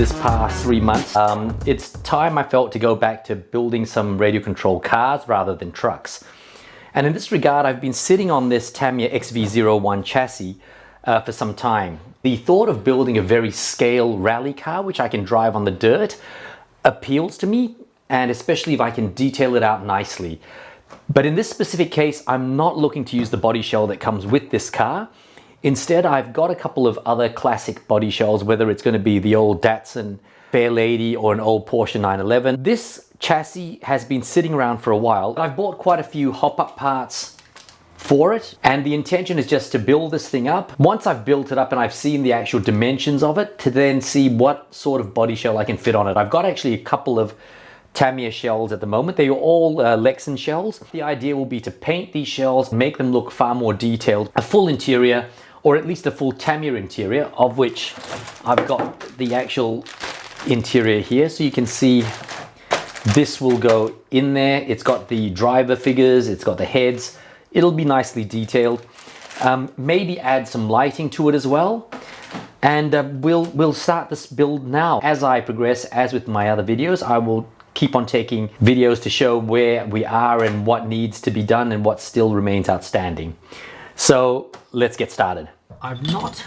this past 3 months. It's time I felt to go back to building some radio controlled cars rather than trucks. And in this regard, I've been sitting on this Tamiya XV01 chassis for some time. The thought of building a very scale rally car, which I can drive on the dirt, appeals to me, and especially if I can detail it out nicely. But in this specific case, I'm not looking to use the body shell that comes with this car. Instead, I've got a couple of other classic body shells, whether it's going to be the old Datsun Fair Lady or an old Porsche 911. This chassis has been sitting around for a while. I've bought quite a few hop-up parts for it, and the intention is just to build this thing up. Once I've built it up and I've seen the actual dimensions of it, to then see what sort of body shell I can fit on it. I've got actually a couple of Tamiya shells at the moment. They are all Lexan shells. The idea will be to paint these shells, make them look far more detailed, a full interior, or at least a full Tamiya interior, of which I've got the actual interior here. So you can see this will go in there. It's got the driver figures, it's got the heads. It'll be nicely detailed. Maybe add some lighting to it as well. And we'll start this build now. As I progress, as with my other videos, I will keep on taking videos to show where we are and what needs to be done and what still remains outstanding. So let's get started. I've not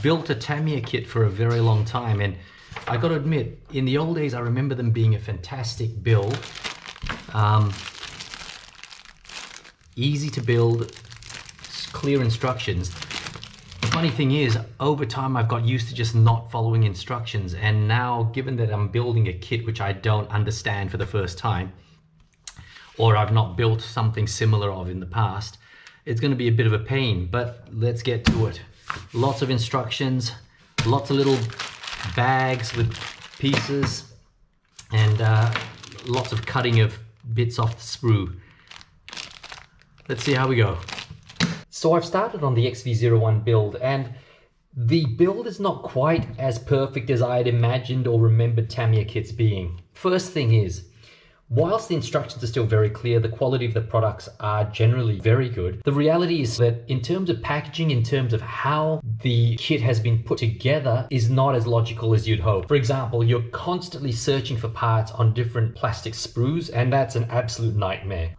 built a Tamiya kit for a very long time, and I got to admit, in the old days I remember them being a fantastic build. Easy to build, clear instructions. The funny thing is, over time I've got used to just not following instructions, and now given that I'm building a kit which I don't understand for the first time, or I've not built something similar of in the past, it's going to be a bit of a pain, but let's get to it. Lots of instructions, lots of little bags with pieces, and lots of cutting of bits off the sprue. Let's see how we go. So I've started on the XV01 build, and the build is not quite as perfect as I had imagined or remembered Tamiya kits being. First thing is, whilst the instructions are still very clear, the quality of the products are generally very good. The reality is that in terms of packaging, in terms of how the kit has been put together, is not as logical as you'd hope. For example, you're constantly searching for parts on different plastic sprues, and that's an absolute nightmare.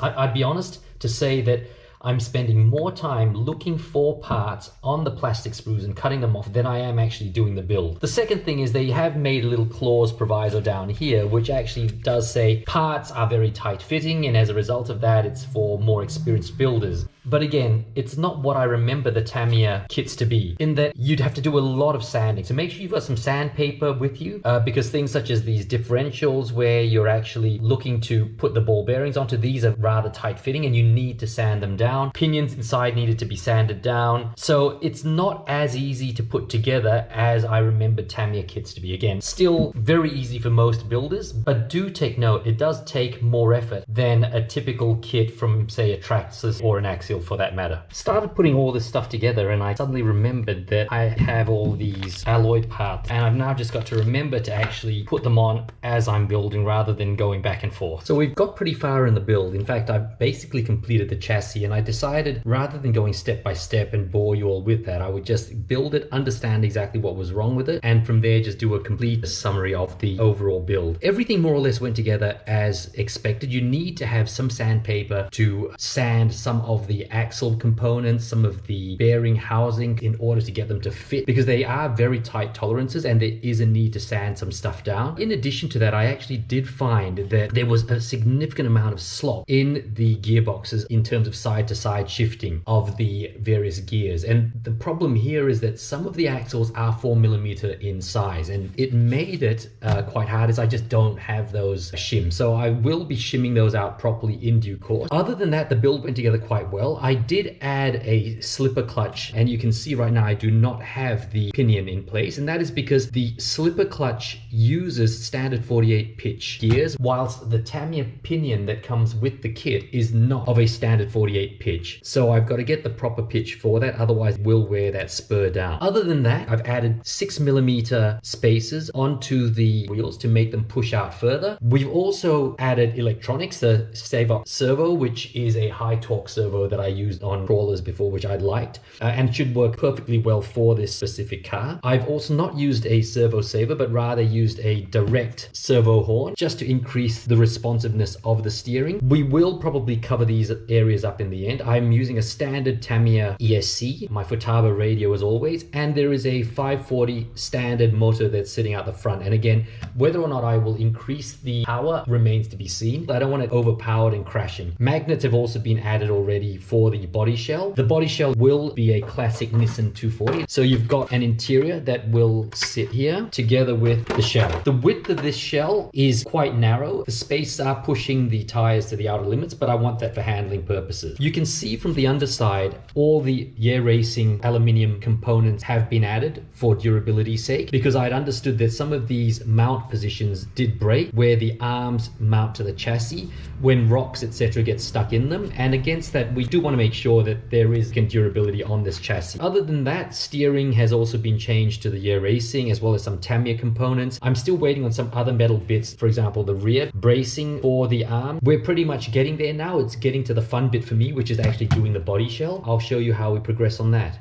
I'd be honest to say that I'm spending more time looking for parts on the plastic sprues and cutting them off than I am actually doing the build. The second thing is they have made a little clause proviso down here which actually does say parts are very tight fitting, and as a result of that it's for more experienced builders. But again, it's not what I remember the Tamiya kits to be, in that you'd have to do a lot of sanding. So make sure you've got some sandpaper with you, because things such as these differentials where you're actually looking to put the ball bearings onto, these are rather tight fitting and you need to sand them down. Pinions inside needed to be sanded down. So it's not as easy to put together as I remember Tamiya kits to be. Again, still very easy for most builders, but do take note, it does take more effort than a typical kit from, say, a Traxxas or an Axial for that matter. Started putting all this stuff together and I suddenly remembered that I have all these alloyed parts, and I've now just got to remember to actually put them on as I'm building rather than going back and forth. So we've got pretty far in the build. In fact, I've basically completed the chassis, and I decided rather than going step by step and bore you all with that, I would just build it, understand exactly what was wrong with it, and from there just do a complete summary of the overall build. Everything more or less went together as expected. You need to have some sandpaper to sand some of the axle components, some of the bearing housing, in order to get them to fit, because they are very tight tolerances and there is a need to sand some stuff down. In addition to that, I actually did find that there was a significant amount of slop in the gearboxes in terms of side to side shifting of the various gears, and the problem here is that some of the axles are 4mm in size, and it made it quite hard as I just don't have those shims. So I will be shimming those out properly in due course. Other than that, the build went together quite well. I did add a slipper clutch, and you can see right now I do not have the pinion in place, and that is because the slipper clutch uses standard 48 pitch gears, whilst the Tamiya pinion that comes with the kit is not of a standard 48 pitch. So I've got to get the proper pitch for that, otherwise we'll wear that spur down. Other than that, I've added 6mm spacers onto the wheels to make them push out further. We've also added electronics a Saver servo, which is a high torque servo that I used on crawlers before, which I liked, and should work perfectly well for this specific car. I've also not used a servo saver, but rather used a direct servo horn just to increase the responsiveness of the steering. We will probably cover these areas up in the end. I'm using a standard Tamiya ESC, my Futaba radio as always, and there is a 540 standard motor that's sitting out the front. And again, whether or not I will increase the power remains to be seen. I don't want it overpowered and crashing. Magnets have also been added already for the body shell. The body shell will be a classic Nissan 240. So you've got an interior that will sit here together with the shell. The width of this shell is quite narrow. The space are pushing the tires to the outer limits, but I want that for handling purposes. You can see from the underside, all the Yeah Racing aluminium components have been added for durability's sake, because I'd understood that some of these mount positions did break, where the arms mount to the chassis when rocks etc get stuck in them, and against that we do want to make sure that there is durability on this chassis. Other than that, steering has also been changed to the Yeah Racing, as well as some Tamiya components. I'm still waiting on some other metal bits, for example the rear bracing for the arm. We're pretty much getting there now. It's getting to the fun bit for me, which is actually doing the body shell. I'll show you how we progress on that.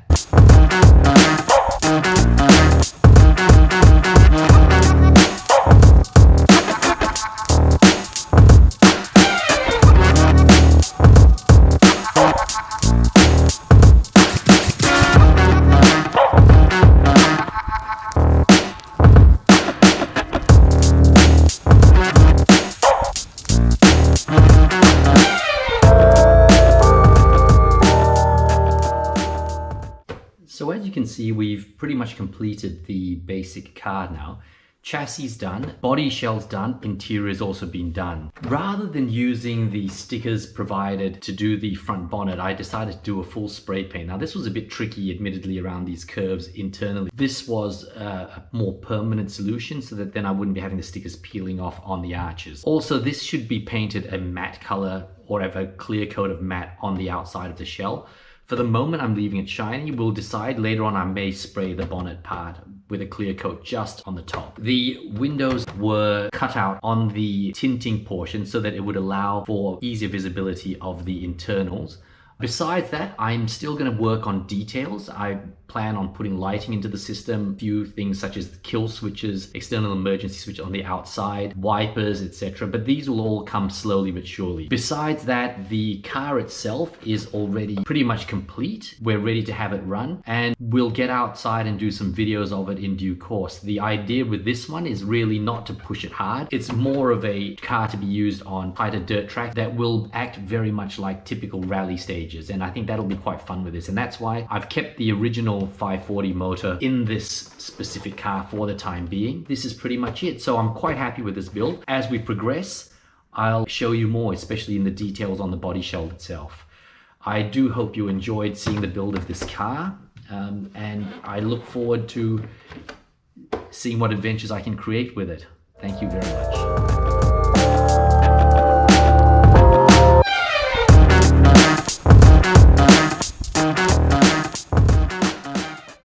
So as you can see, we've pretty much completed the basic car now. Chassis done, body shell's done, interior's also been done. Rather than using the stickers provided to do the front bonnet, I decided to do a full spray paint. Now this was a bit tricky, admittedly, around these curves internally. This was a more permanent solution so that then I wouldn't be having the stickers peeling off on the arches. Also, this should be painted a matte color or have a clear coat of matte on the outside of the shell. For the moment, I'm leaving it shiny. We'll decide later on I may spray the bonnet part with a clear coat just on the top. The windows were cut out on the tinting portion so that it would allow for easier visibility of the internals. Besides that, I'm still going to work on details. I plan on putting lighting into the system, a few things such as kill switches, external emergency switch on the outside, wipers, etc. But these will all come slowly but surely. Besides that, the car itself is already pretty much complete. We're ready to have it run, and we'll get outside and do some videos of it in due course. The idea with this one is really not to push it hard. It's more of a car to be used on tighter dirt track that will act very much like typical rally stages, and I think that'll be quite fun with this. And that's why I've kept the original 540 motor in this specific car for the time being. This is pretty much it. So I'm quite happy with this build. As we progress, I'll show you more, especially in the details on the body shell itself. I do hope you enjoyed seeing the build of this car, and I look forward to seeing what adventures I can create with it. Thank you very much.